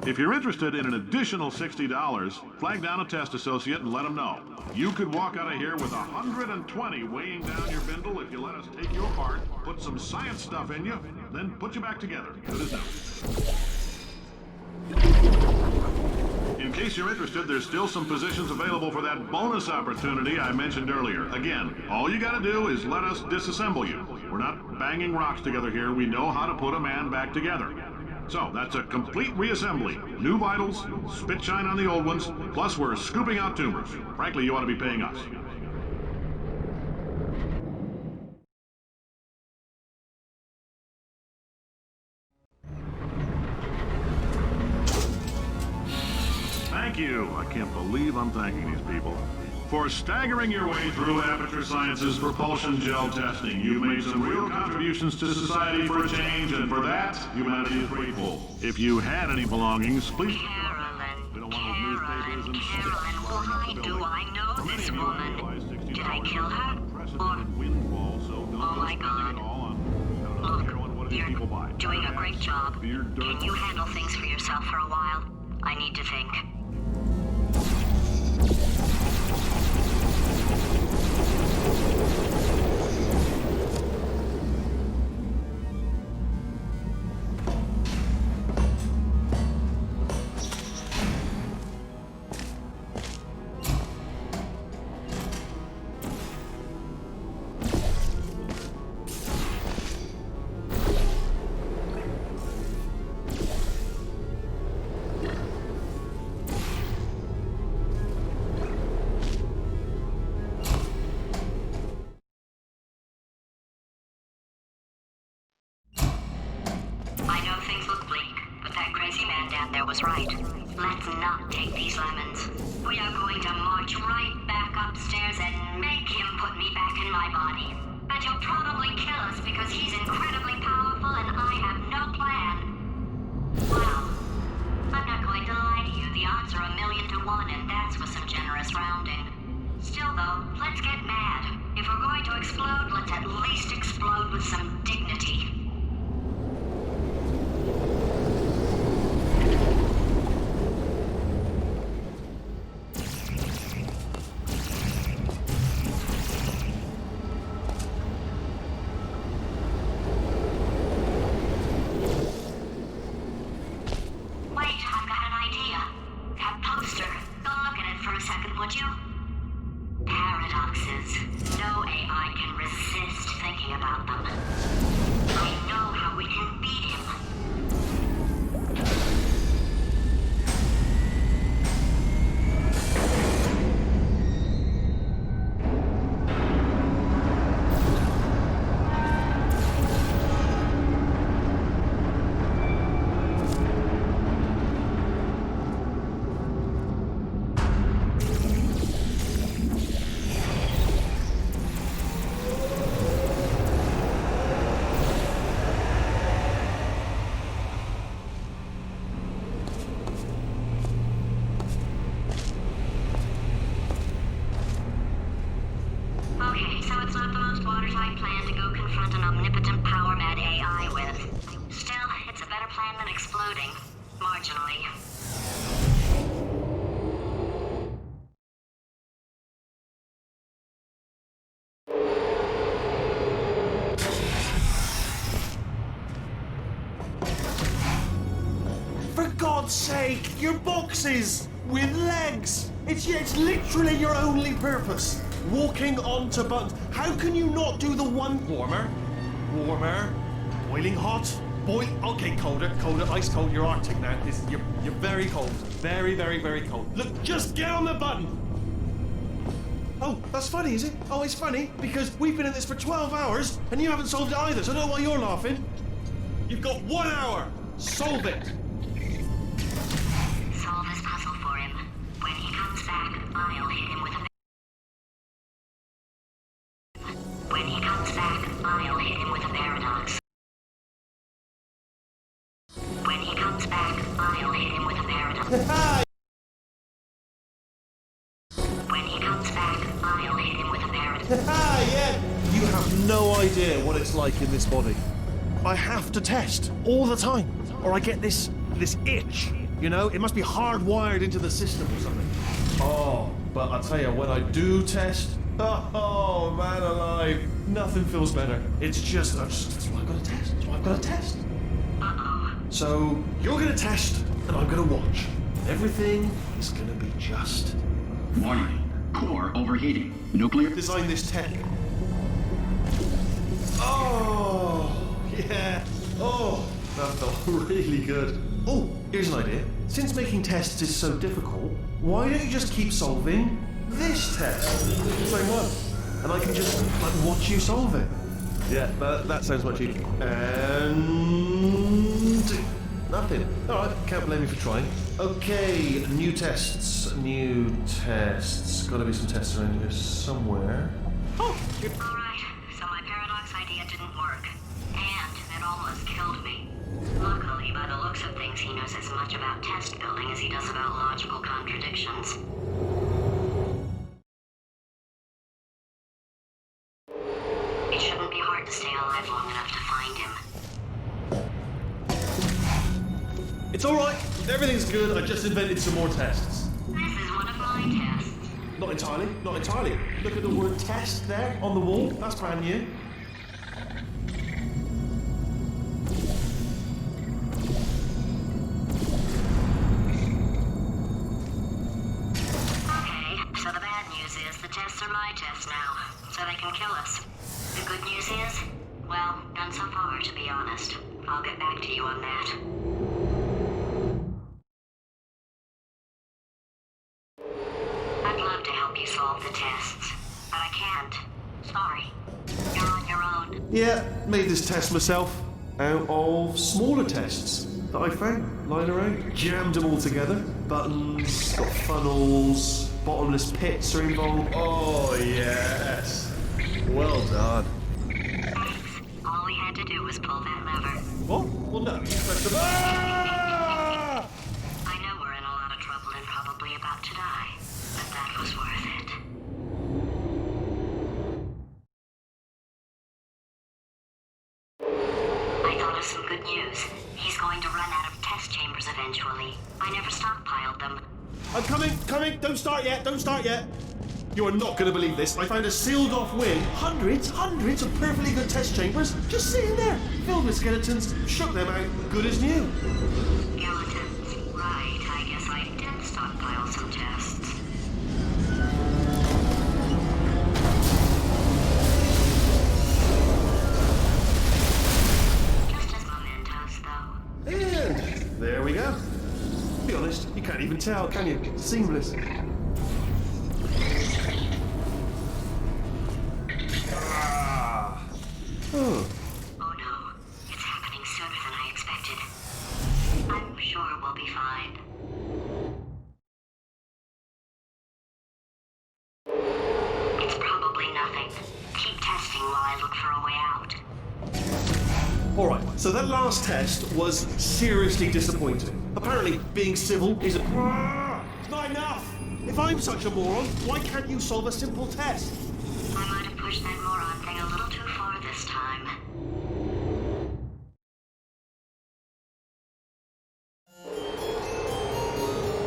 If you're interested in an additional $60, flag down a test associate and let them know. You could walk out of here with 120 weighing down your bindle if you let us take you apart, put some science stuff in you, then put you back together. Good as new. In case you're interested, there's still some positions available for that bonus opportunity I mentioned earlier. Again, all you gotta do is let us disassemble you. We're not banging rocks together here. We know how to put a man back together. So, that's a complete reassembly. New vitals, spit shine on the old ones, plus we're scooping out tumors. Frankly, you ought to be paying us. Thank you. I can't believe I'm thanking these people. For staggering your way through Aperture Science's propulsion gel testing, you've made some real contributions to society for a change, and for that, humanity is grateful. If you had any belongings, please... Carolyn, why do I know this woman? Did I kill her? Or... Oh my God. Look, you're doing a great job. Can you handle things for yourself for a while? I need to think. Was right. Let's not take these lemons. We are going to march right back upstairs and make him put me back in my body. And he'll probably kill us because he's incredibly powerful and I have no plan. Well, I'm not going to lie to you. The odds are 1,000,000 to 1, and that's with some generous rounding. Still though, let's get mad. If we're going to explode, let's at least explode with some dignity. God's sake, your boxes with legs. It's literally your only purpose. Walking onto buttons. How can you not do the one warmer, boiling hot, okay, colder, ice cold. You're Arctic now. You're very cold, very, very, very cold. Look, just get on the button. Oh, that's funny, is it? Oh, it's funny because we've been in this for 12 hours and you haven't solved it either. So I don't know why you're laughing. You've got 1 hour. Solve it. Solve this puzzle for him. When he comes back, I'll hit him with a... When he comes back, I'll hit him with a paradox. When he comes back, I'll hit him with a paradox. When he comes back, I'll hit him with a paradox. Yeah! You have no idea what it's like in this body. I have to test all the time, or I get this itch. You know, it must be hardwired into the system or something. Oh, but I'll tell you, when I do test, oh man alive, nothing feels better. It's just, that's why I've got to test. That's why I've got to test. So, you're gonna test, and I'm gonna watch. Everything is gonna be just. Warning. Core overheating. Nuclear. Design this tech. Oh, yeah. Oh, that felt really good. Oh, here's an idea. Since making tests is so difficult, why don't you just keep solving this test? The same one. And I can just like watch you solve it. Yeah, that sounds much easier. And nothing. Alright, can't blame you for trying. Okay, new tests. Gotta be some tests around here somewhere. Oh! Alright, so my paradox idea didn't work. And it almost killed me. Luckily, by the looks of things, he knows as much about test building as he does about logical contradictions. It shouldn't be hard to stay alive long enough to find him. It's alright. Everything's good. I just invented some more tests. This is one of my tests. Not entirely. Not entirely. Look at the word test there on the wall. That's brand new. Okay, so the bad news is the tests are my tests now, so they can kill us. The good news is, well, none so far, to be honest. I'll get back to you on that. I'd love to help you solve the tests, but I can't. Sorry. You're on your own. Yeah, made this test myself out of smaller tests that I found lying around. Jammed them all together. Buttons, got funnels, bottomless pits are involved. Oh, yes. Well done. Thanks. All we had to do was pull that lever. What? Well, no. Press the... Ah! I know we're in a lot of trouble and probably about to die, but that was worth it. I thought of some good news. He's going to run out of test chambers eventually. I never stockpiled them. I'm coming. Don't start yet. You are not going to believe this. I found a sealed off wing. Hundreds of perfectly good test chambers just sitting there, filled with skeletons. Shook them out, good as new. Skeletons. Right, I guess I did stockpile some tests. Just as mementos, though. And there we go. To be honest, you can't even tell, can you? Seamless. Oh no, it's happening sooner than I expected. I'm sure we'll be fine. It's probably nothing. Keep testing while I look for a way out. Alright, so that last test was seriously disappointing. Apparently, being civil is it's not enough! If I'm such a moron, why can't you solve a simple test? I might have pushed that moron thing a little too far this time.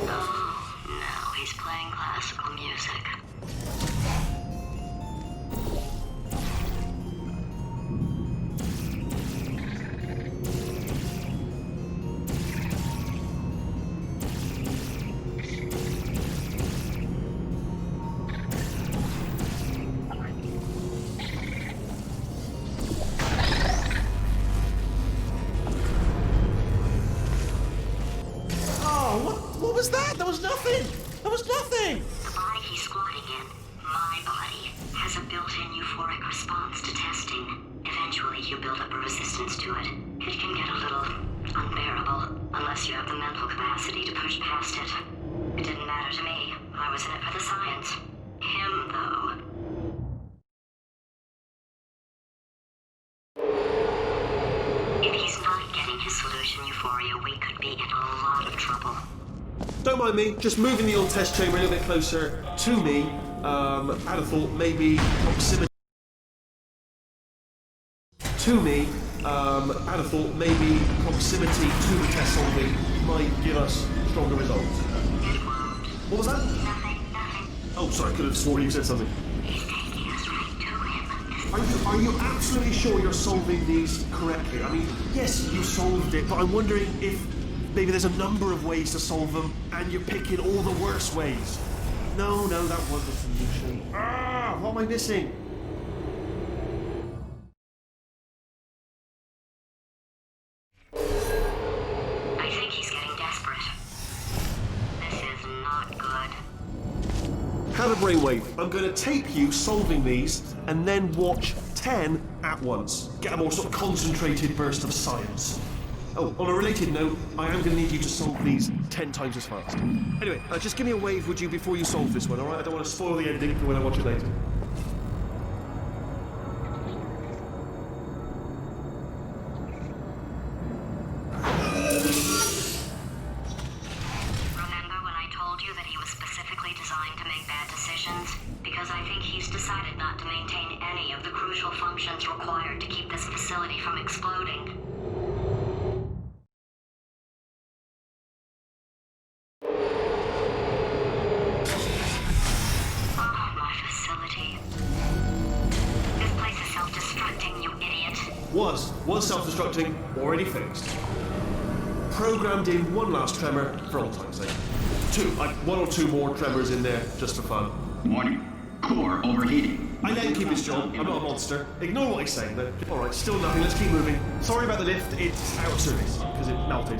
Oh, no, he's playing classical music. What was that? There was nothing! There was nothing! The body he's squatting in, my body, has a built-in euphoric response to testing. Eventually, you build up a resistance to it. It can get a little unbearable, unless you have the mental capacity to push past it. It didn't matter to me. I was in it for the science. Him, though. If he's not getting his solution euphoria, we could be in a lot of trouble. Don't mind me, just moving the old test chamber a little bit closer to me. I'd have thought maybe proximity to me had a thought maybe proximity to the test solving might give us stronger results. What was that? Nothing. Oh, sorry, I could have sworn you said something. He's taking us right to him. Are you absolutely sure you're solving these correctly? I mean, yes, you solved it, but I'm wondering if maybe there's a number of ways to solve them, and you're picking all the worst ways. No, that wasn't the solution. What am I missing? I think he's getting desperate. This is not good. Have a brainwave. I'm going to tape you solving these, and then watch 10 at once. Get a more sort of concentrated burst of science. Oh, on a related note, I am going to need you to solve these 10 times as fast. Anyway, just give me a wave, would you, before you solve this one, alright? I don't want to spoil the ending for when I watch it later. Remember when I told you that he was specifically designed to make bad decisions? Because I think he's decided not to maintain any of the crucial functions required to keep this facility from exploding. Was self-destructing, already fixed. Programmed in one last tremor for all time's sake. One or two more tremors in there, just for fun. Warning. Core overheating. I let him keep his job, I'm not a monster. Ignore what he's saying though. Alright, still nothing, let's keep moving. Sorry about the lift, it's out of service, because it melted.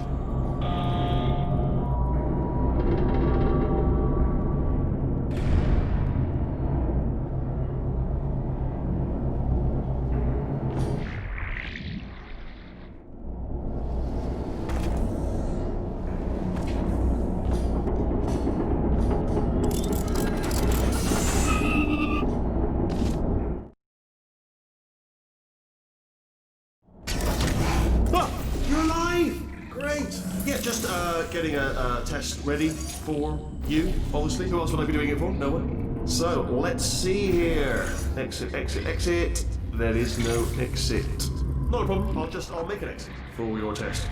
Getting a test ready for you, obviously. Who else would I be doing it for? No one. So, let's see here. Exit, exit, exit. There is no exit. Not a problem, I'll make an exit for your test.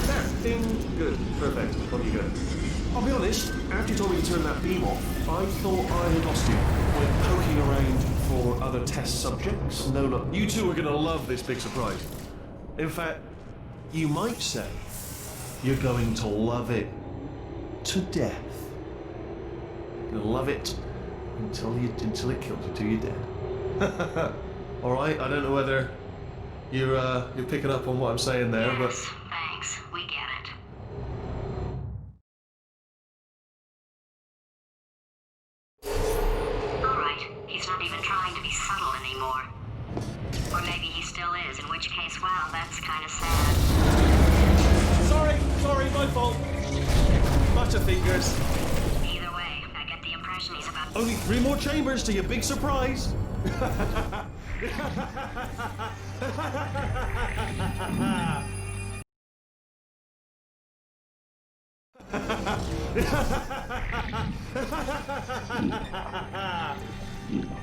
There, ding, good, perfect, on you go. I'll be honest, after you told me to turn that beam off, I thought I had lost you. Went poking around for other test subjects. No luck. You two are gonna love this big surprise. In fact, you might say you're going to love it to death. You're gonna love it until it kills you till you're dead. All right. I don't know whether you're picking up on what I'm saying there, yes, but thanks. We get it. He's not even trying to be subtle anymore. Or maybe he still is, in which case, well, that's kind of sad. Sorry, my fault. Butterfingers. Either way, I get the impression he's about... Only 3 more chambers to your big surprise.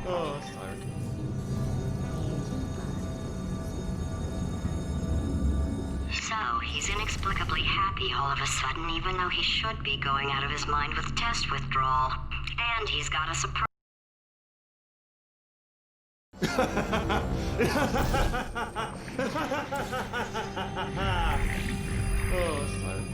Oh, that's tired. So, he's inexplicably happy all of a sudden, even though he should be going out of his mind with test withdrawal. And he's got a surprise. Oh, that's tired.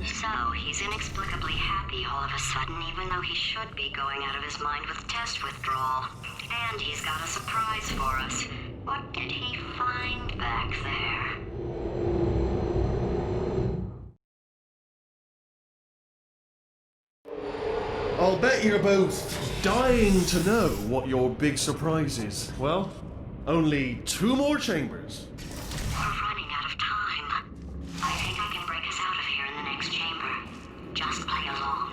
So, he's inexplicably happy all of a sudden, even though he should be going out of his mind with test withdrawal. And he's got a surprise for us. What did he find back there? I'll bet you're both dying to know what your big surprise is. Well, only 2 more chambers. We're running out of time. I think I can break us out of here in the next chamber. Just play along.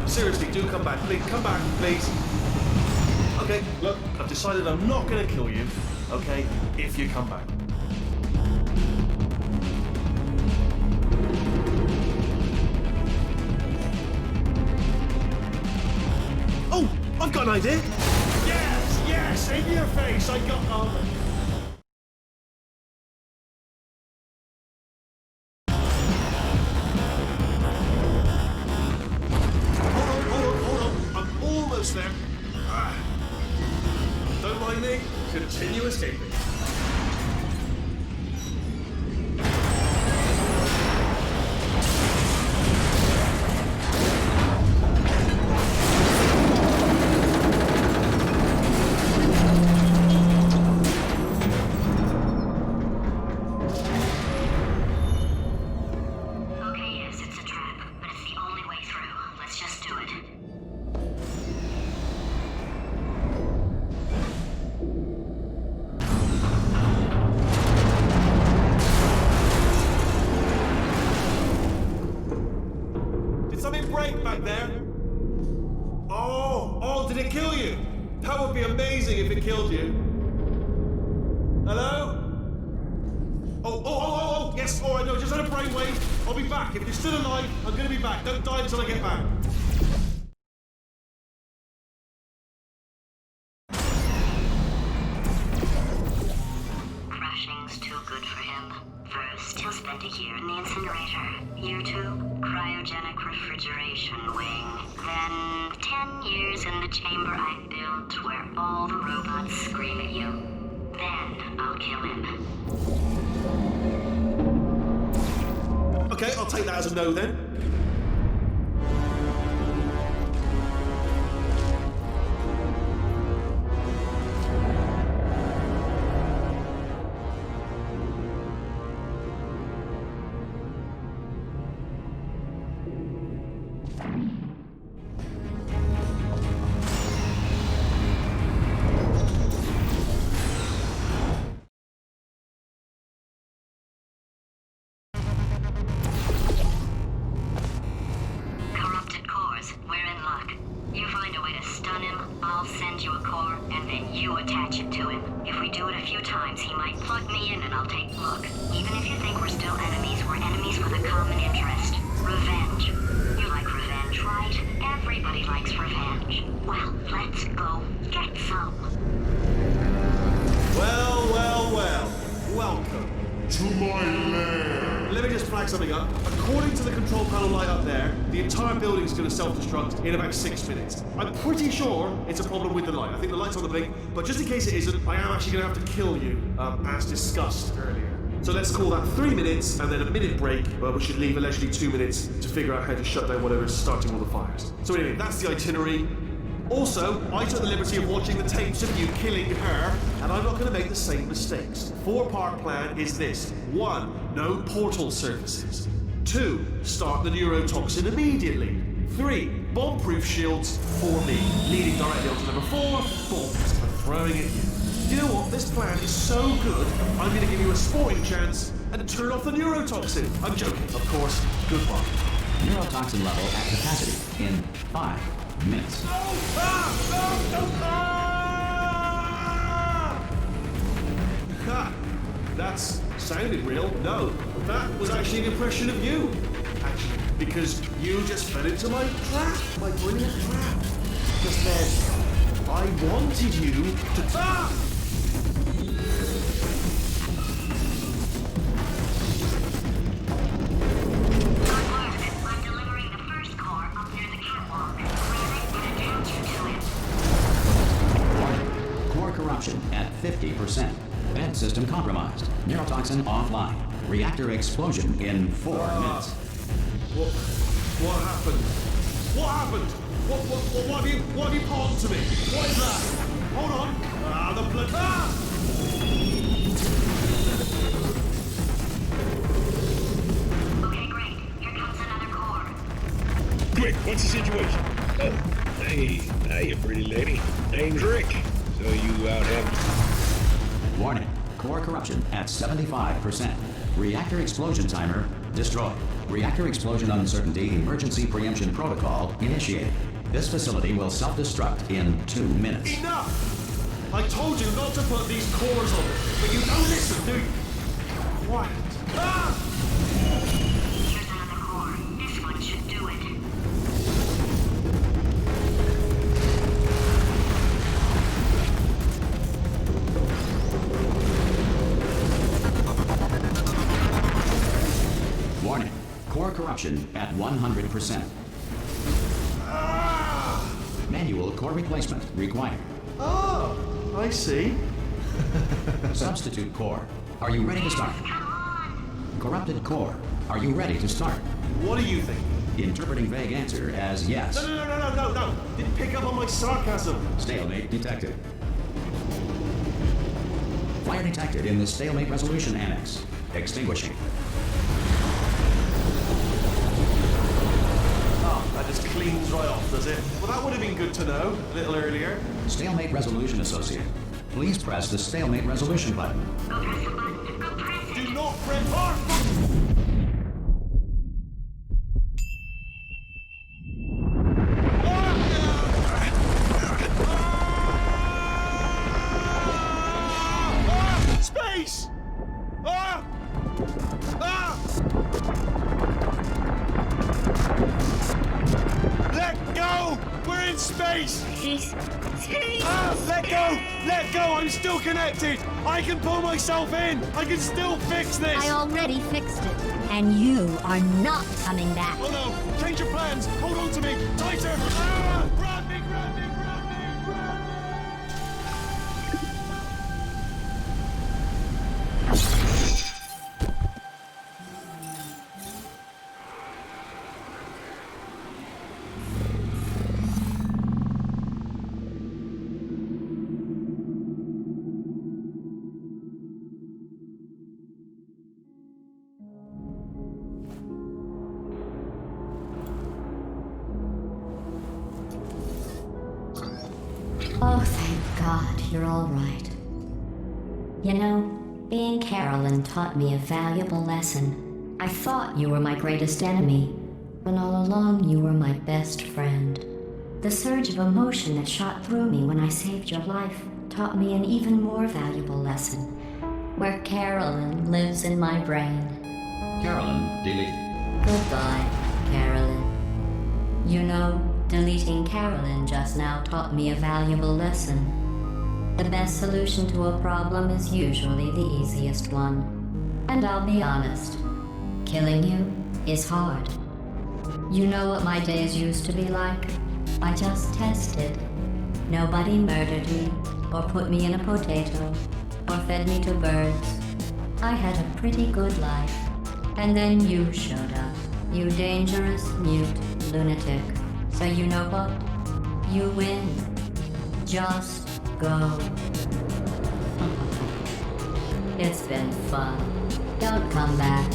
seriously, do come back. Please, come back, please. Okay, look, I've decided I'm not gonna kill you, okay, if you come back. Oh, I've got an idea. Yes, in your face, I got... Hold on. I'm almost there. Don't mind me. Continue escaping. Okay, yes, it's a trap, but it's the only way through. Let's just do it. Did something break back there? Oh, did it kill you? That would be amazing if it killed you. Hello? Oh, yes, all right, no, just had a brainwave. I'll be back. If you're still alive, I'm gonna be back. Don't die until I get back. Crushing's too good for him. First, he'll spend a year in the incinerator. Year 2, cryogenic refrigeration wing. Then 10 years in the chamber I built where all the robots scream at you. Then I'll kill him. Okay, I'll take that as a no then. Corrupted cores, we're in luck. You find a way to stun him, I'll send you a core, and then you attach it to him. If we do it a few times, he might plug me in and I'll take a look. Even if you think we're still enemies, we're enemies with a common interest. Revenge. You like revenge, right? Everybody likes revenge. Well, let's go get some. Well. Welcome. To my lair. Let me just flag something up. According to the control panel light up there, the entire building's going to self-destruct in about 6 minutes. I'm pretty sure it's a problem with the light. I think the light's on the blink, but just in case it isn't, I am actually going to have to kill you, as discussed earlier. So let's call that 3 minutes and then a minute break, but we should leave allegedly 2 minutes to figure out how to shut down whatever's starting all the fires. So anyway, that's the itinerary. Also, I took the liberty of watching the tapes of you killing her, and I'm not going to make the same mistakes. 4-part plan is this. 1, no portal surfaces. 2, start the neurotoxin immediately. 3, bomb-proof shields for me, leading directly onto number 4, bombs for throwing at you. You know what? This plan is so good, I'm going to give you a sporting chance and turn off the neurotoxin. I'm joking, of course. Goodbye. Neurotoxin level at capacity in 5 minutes. That's sounded real. No, that was actually an impression of you. Actually, because you just fell into my trap, my brilliant trap. Just then, I wanted you to... I'm delivering the first core up near the catwalk. Grab it and attach you to it. Core corruption at 50%. Vent system compromised. Neurotoxin offline. Reactor explosion in 4 minutes. What happened? What happened? What have you palmed to me? What is that? Hold on. The blood. Okay, great. Here comes another core. Quick, what's the situation? Oh, hey, you pretty lady. Name's Rick. So you out having... Warning. Core corruption at 75%. Reactor explosion timer destroyed. Reactor explosion uncertainty emergency preemption protocol initiated. This facility will self-destruct in 2 minutes. Enough! I told you not to put these cores on, but you don't listen, do you? Quiet. Ah! Here's another core. This one should do it. Warning. Core corruption at 100%. Manual core replacement required. Oh, I see. Substitute core. Are you ready to start? Corrupted core. Are you ready to start? What do you think? Interpreting vague answer as yes. No. Didn't pick up on my sarcasm. Stalemate detected. Fire detected in the stalemate resolution annex. Extinguishing. That just cleans right off, does it? Well, that would have been good to know a little earlier. Stalemate resolution associate. Please press the stalemate resolution button. Go press the button. Go press it. Do not press hard. Space! Let go! We're in space! Let go! Let go! I'm still connected! I can pull myself in! I can still fix this! I already fixed it, and you are not coming back. Oh no! Change your plans! Hold on to me! Tighter! Grab me! Grab me! Grab me! Grab me! Oh, thank God, you're all right. You know, being Carolyn taught me a valuable lesson. I thought you were my greatest enemy, when all along you were my best friend. The surge of emotion that shot through me when I saved your life taught me an even more valuable lesson, where Carolyn lives in my brain. Carolyn deleted. Goodbye, Carolyn. You know, deleting Carolyn just now taught me a valuable lesson. The best solution to a problem is usually the easiest one. And I'll be honest, killing you is hard. You know what my days used to be like? I just tested. Nobody murdered me, or put me in a potato, or fed me to birds. I had a pretty good life. And then you showed up, you dangerous, mute lunatic. So you know what? You win. Just go. It's been fun. Don't come back.